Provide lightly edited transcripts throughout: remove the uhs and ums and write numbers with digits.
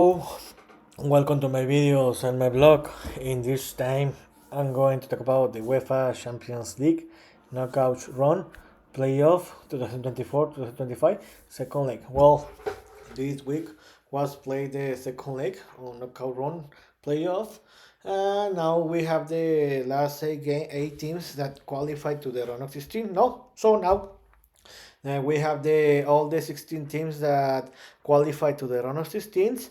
Welcome to my videos and my blog. In this time, I'm going to talk about the UEFA Champions League knockout run playoff 2024-2025 second leg. Well, this week was played the second leg on knockout run playoff. Now we have the last eight teams that qualified to the round of 16. No, so now we have the all the 16 teams that qualify to the round of 16s.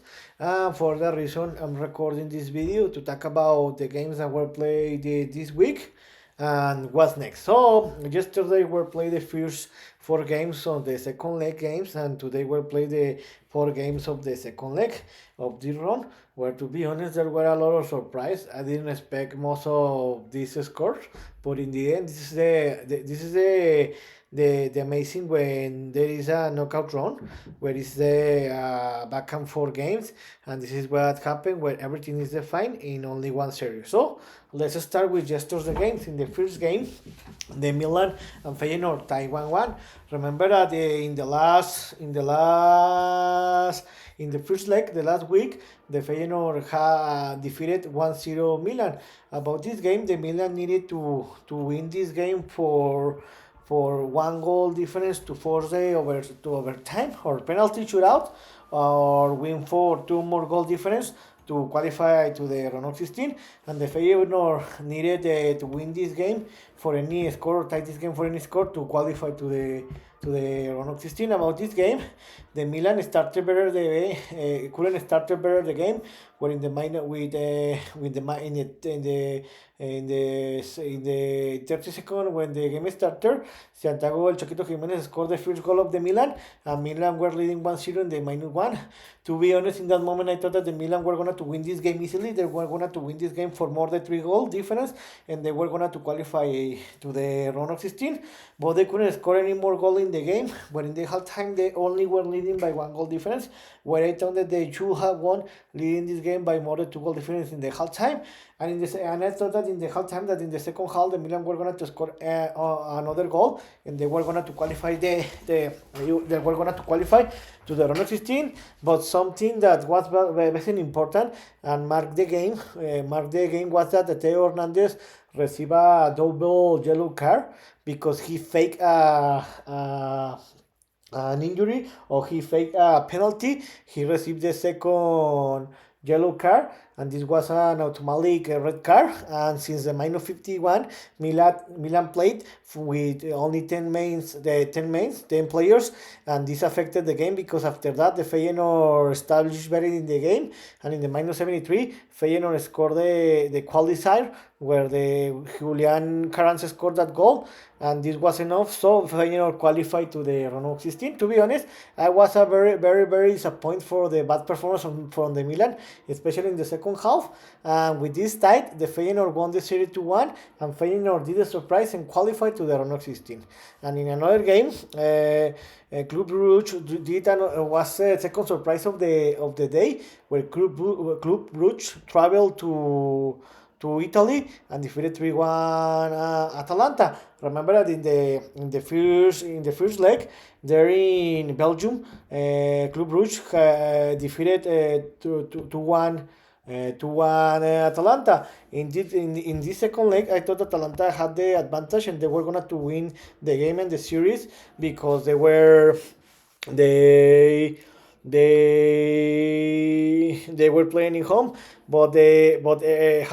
For that reason, I'm recording this video to talk about the games that were played this week and what's next. So yesterday we played the first four games of the second leg games, and today we played the four games of the second leg of this run. Where, to be honest, there were a lot of surprise. I didn't expect most of these scores, but in the end, this is the amazing when there is a knockout run where it's the back and forth games, and this is what happened where everything is defined in only one series. So let's start with yesterday's games. In the first game, the Milan and Feyenoord tied 1-1. Remember that in the first leg, the last week, the Feyenoord defeated 1-0 Milan. About this game, the Milan needed to win this game for one goal difference to force the overtime or penalty shootout, or win for two more goal difference to qualify to the round of 16. And the Feyenoord needed to win this game for any score, or tie this game for any score to qualify to the round of 16. About this game, the Milan started better couldn't start better the game. Where in the minor in the 30 seconds when the game started, Santiago El Choquito Jimenez scored the first goal of the Milan, and Milan were leading 1-0 in the -1. To be honest, in that moment I thought that the Milan were going to win this game easily. They were going to win this game for more than 3 goal difference, and they were going to qualify to the round of 16, but they couldn't score any more goal in the game. But in the halftime, they only were leading by 1 goal difference, where I thought that they should have won, leading this game by more than 2 goal difference in the halftime. And I thought that in the halftime, that in the second half, the Milan were going to score another goal, and they were going to qualify they were going to qualify to the round of 16. But something that was very important and marked the game was that Teo Hernandez received a double yellow card because he faked an injury, or he faked a penalty. He received the second yellow card, and this was an automatic red card. And since the -51, Milan played with only 10 players, and this affected the game because after that the Feyenoord established better in the game, and in the -73 Feyenoord scored the qualifier where the Julian Carranza scored that goal, and this was enough, so Feyenoord qualified to the round of 16. To be honest, I was a very, very, very disappointed for the bad performance from the Milan, especially in the second half. And with this tie, the Feyenoord won the series 2-1, and Feyenoord did a surprise and qualified to the round of 16. And in another game, Club Brugge was the second surprise of the day, where Club Brugge traveled to Italy and defeated 3-1 Atalanta. Remember that in the first leg there in Belgium, Club Brugge defeated 2-1 Atalanta. In this second leg, I thought Atalanta had the advantage and they were going to win the game and the series because they were playing in home, but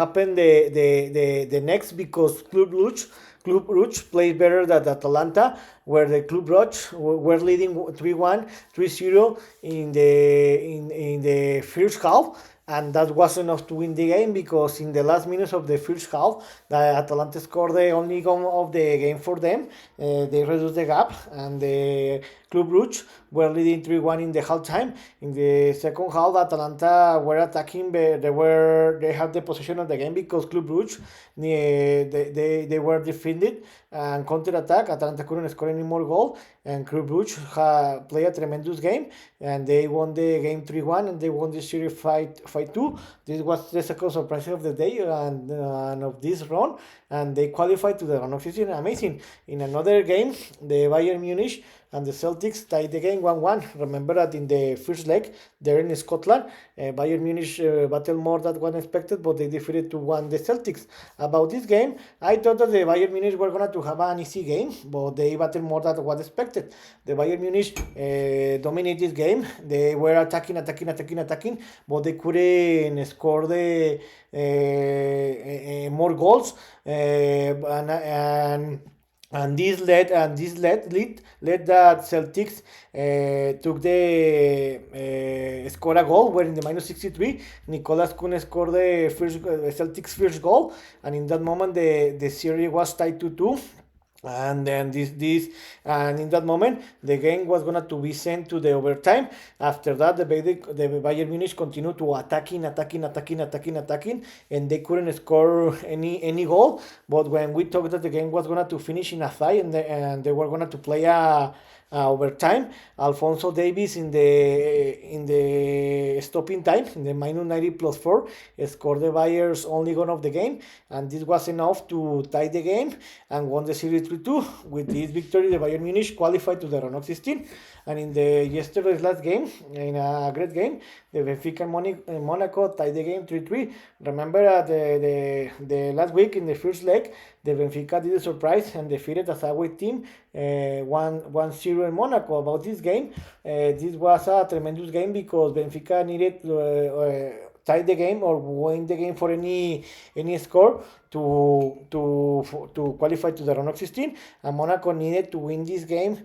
happened the next, because Club Brugge played better than Atalanta, where the Club Brugge were leading 3-1, 3-0 in the first half. And that was enough to win the game, because in the last minutes of the first half, the Atalanta scored the only goal of the game for them. They reduced the gap, and the Club Brugge were leading 3-1 in the halftime. In the second half, Atalanta were attacking, but they had the possession of the game because Club Brugge they were defended and counter-attack. Atalanta couldn't score any more goal, and Club Brugge played a tremendous game, and they won the game 3-1, and they won the series 5-2. This was the second surprise of the day and of this run, and they qualified to the round of 16. Amazing. In another game, the Bayern Munich and the Celtics tied the game 1-1. Remember that in the first leg, there in Scotland, Bayern Munich battled more than one expected, but they defeated 2-1 the Celtics. About this game, I thought that the Bayern Munich were going to have an easy game, but they battled more than what expected. The Bayern Munich dominated this game. They were attacking, but they couldn't score the more goals. And this led that Celtics took the score a goal. Where in the minus 63, Nicolas couldn't score the Celtics' first goal, and in that moment the series was tied to 2. And then and in that moment the game was gonna to be sent to the overtime. After that, the Bayern Munich continued to attacking, and they couldn't score any goal. But when we thought that the game was gonna to finish in a tie, and they were gonna to play a overtime, Alphonso Davies in the stopping time, in the minus 90 plus 4, scored the Bayern's only goal of the game, and this was enough to tie the game and won the series 3-2. With this victory, the Bayern Munich qualified to the round of 16. And in yesterday's last game, in a great game, the Benfica and Monaco tied the game 3-3. Remember the last week in the first leg, the Benfica did a surprise and defeated a away team 1-0 in Monaco. About this game, this was a tremendous game because Benfica needed to tie the game or win the game for any score to qualify to the round of 16, and Monaco needed to win this game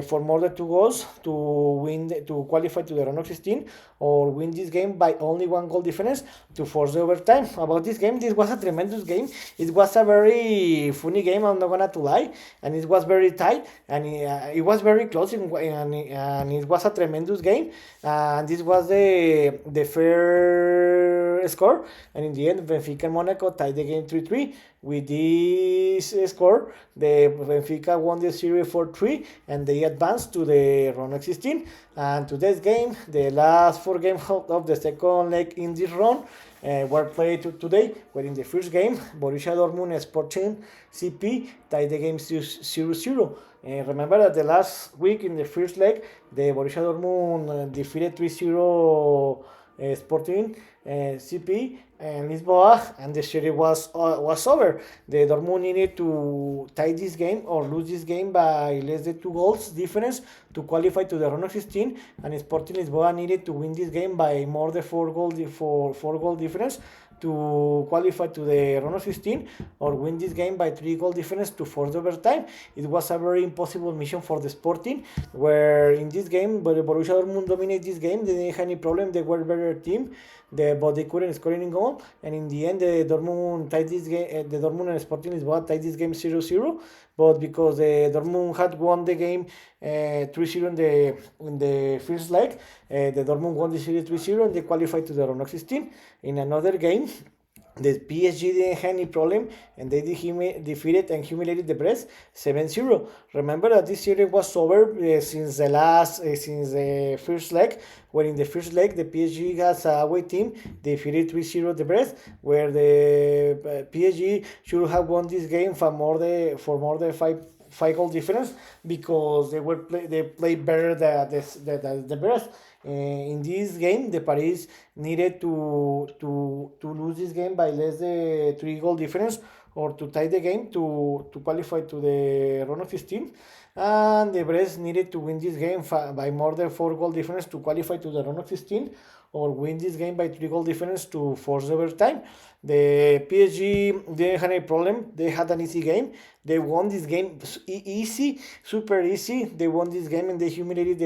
for more than 2 goals to qualify to the round of 16, or win this game by only 1 goal difference to force the overtime. About this game, this was a tremendous game. It was a very funny game, I'm not gonna lie, and it was very tight, and it was very close, and it was a tremendous game, and this was the fair score, and in the end, Benfica and Monaco tied the game 3-3. With this score, the Benfica won the series 4-3, and they advanced to the round of 16. And today's game, the last 4 games of the second leg in this round, were played today. Where in the first game, Borussia Dortmund Sporting CP tied the game 0-0. Remember that the last week in the first leg, the Borussia Dortmund defeated 3-0 Sporting CP and Lisboa, and the series was over. The Dortmund needed to tie this game or lose this game by less than 2 goals difference to qualify to the round of 16, and Sporting Lisboa needed to win this game by more than 4 goal difference to qualify to the round of 16, or win this game by 3 goal difference to force the overtime. It was a very impossible mission for the Sporting, where in this game, but the Borussia Dortmund dominated this game. They didn't have any problem. They were a better team, but they couldn't score any goal. And in the end, the Dortmund tied this game. The Dortmund and Sporting Lisboa tied this game 0-0. But because the Dortmund had won the game 3-0 in the first leg, the Dortmund won the series 3-0, and they qualified to the round of 16. In another game, the PSG didn't have any problem, and they defeated and humiliated the Brest 7-0. Remember that this series was over since the first leg, where in the first leg the PSG has a away team defeated 3-0 the Brest, where the PSG should have won this game for more than 5 goal difference, because they played better than the Brest. In this game, the Paris needed to lose this game by less than 3 goal difference, or to tie the game to qualify to the round of 16. And the Brest needed to win this game by more than 4 goal difference to qualify to the round of 16, or win this game by 3 goal difference to force overtime. The PSG didn't have any problem. They had an easy game. They won this game super easy. They won this game, and they humiliated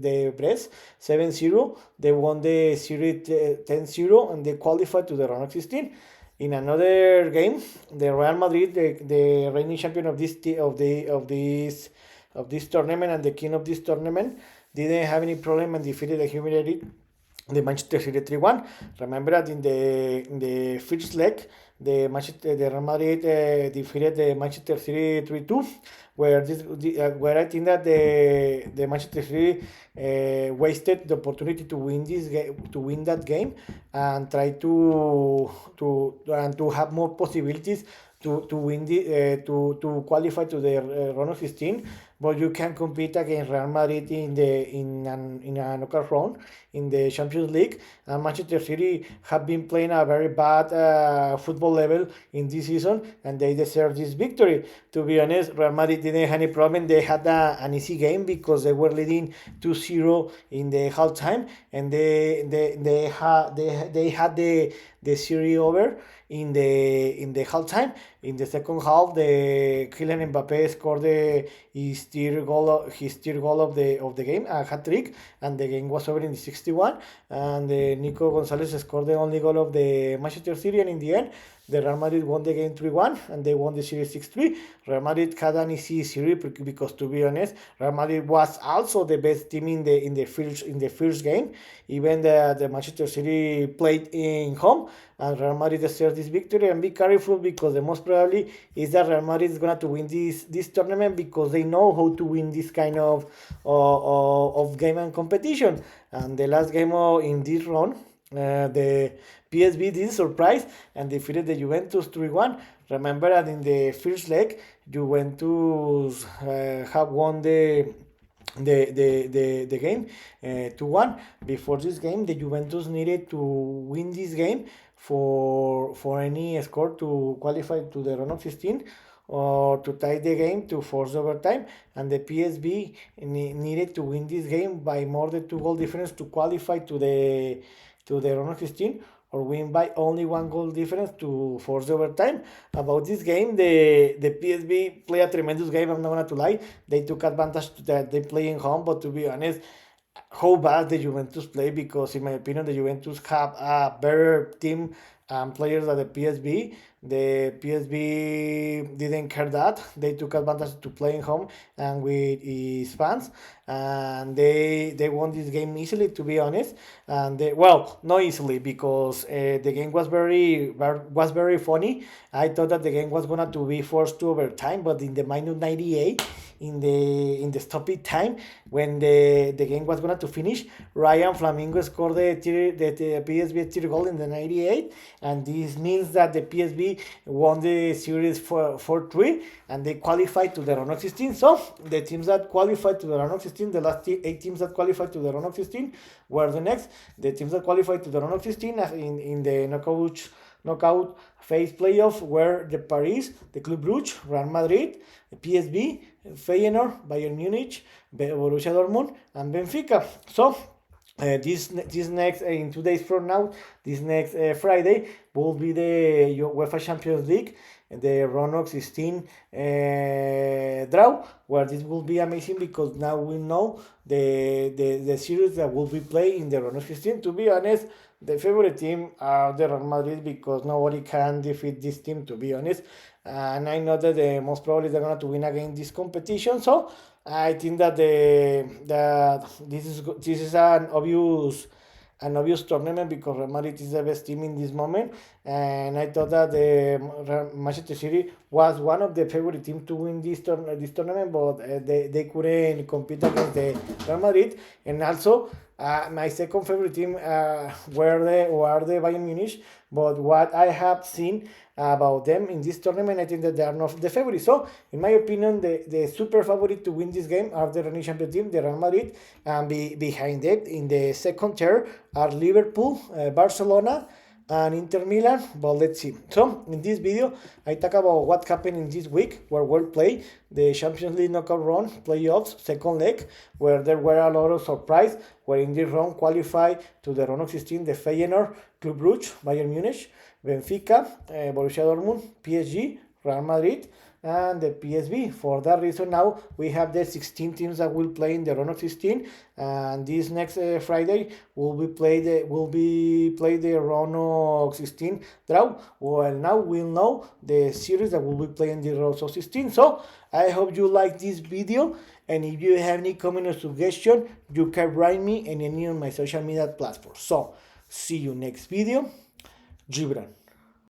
the Brest 7-0. They won the series 10-0, and they qualified to the round of 16. In another game, the Real Madrid, the reigning champion of this tournament and the king of this tournament, didn't have any problem and defeated and humiliated the Manchester City 3-1. Remember that in the first leg, the Real Madrid defeated the Manchester City 3-2, where I think that the Manchester City wasted the opportunity to win that game, and try to have more possibilities to win to qualify to the round of 16, but you can compete against Real Madrid in a knockout round in the Champions League. And Manchester City have been playing a very bad football level in this season, and they deserve this victory. To be honest, Real Madrid didn't have any problem. They had an easy game because they were leading 2-0 in the halftime, and they had the series over in the halftime. In the second half, the Kylian Mbappe scored his third goal of the game, a hat trick, and the game was over in the 61. And Nico Gonzalez scored the only goal of the Manchester City, and in the end, the Real Madrid won the game 3-1, and they won the series 6-3. Real Madrid had an easy series because, to be honest, Real Madrid was also the best team in the first game. Even the Manchester City played in home, and Real Madrid deserves this victory. And be careful, because the most probably is that Real Madrid is gonna to win this tournament, because they know how to win this kind of game and competition. And the last game in this run, the PSV did surprise and defeated the Juventus 3-1. Remember that in the first leg, Juventus have won the game 2-1. Before this game, the Juventus needed to win this game for any score to qualify to the round of 16, or to tie the game to force overtime, and the PSV needed to win this game by more than 2 goal difference to qualify to the round of 16, or win by only 1 goal difference to force overtime. About this game, the PSV play a tremendous game. I'm not gonna to lie. They took advantage that they play in home, but to be honest, how bad the Juventus play, because in my opinion the Juventus have a better team and players than the PSV. The PSV didn't care that. They took advantage to playing home and with his fans, and they won this game easily, to be honest. And well, not easily, because the game was very funny. I thought that the game was gonna to be forced to overtime, but in the minus 98, in the stoppage time, when the game was going to finish, Ryan Flamingo scored the PSV third goal in the 98, and this means that the PSV won the series for 4-3, and they qualified to the round of 16. So the teams that qualified to the round of 16, the last 8 teams that qualified to the round of 16 were the next. The teams that qualified to the round of 16 in the knockout phase playoff were the Paris, the Club Brugge, Real Madrid, PSV, Feyenoord, Bayern Munich, Borussia Dortmund, and Benfica. So this next in 2 days from now, this next Friday will be the UEFA Champions League, the round of 16 draw, where this will be amazing, because now we know the series that will be played in the round of 16. To be honest, the favorite team are the Real Madrid, because nobody can defeat this team, to be honest. And I know that the most probably they're going to win again this competition. So I think that this is an obvious tournament, because Real Madrid is the best team in this moment, and I thought that the Manchester City was one of the favorite teams to win this tournament, but they couldn't compete against the Real Madrid. And also, my second favorite team were the Bayern Munich, but what I have seen about them in this tournament, I think that they are not the favorite. So, in my opinion, the super favorite to win this game are the reigning champion team, the Real Madrid, and behind it in the second tier are Liverpool, Barcelona, and Inter Milan. But let's see. So, in this video, I talk about what happened in this week, where we play the Champions League knockout round playoffs, second leg, where there were a lot of surprise, where in this round qualified to the round of 16 the Feyenoord, Club Brugge, Bayern Munich, Benfica, Borussia Dortmund, PSG, Real Madrid, and the PSV. For that reason, now we have the 16 teams that will play in the round of 16, and this next Friday will be play the round of 16 draw. Well, now we'll know the series that will be playing the round of 16. So I hope you like this video, and if you have any comment or suggestion, you can write me in any of my social media platforms. So see you next video. Gibran.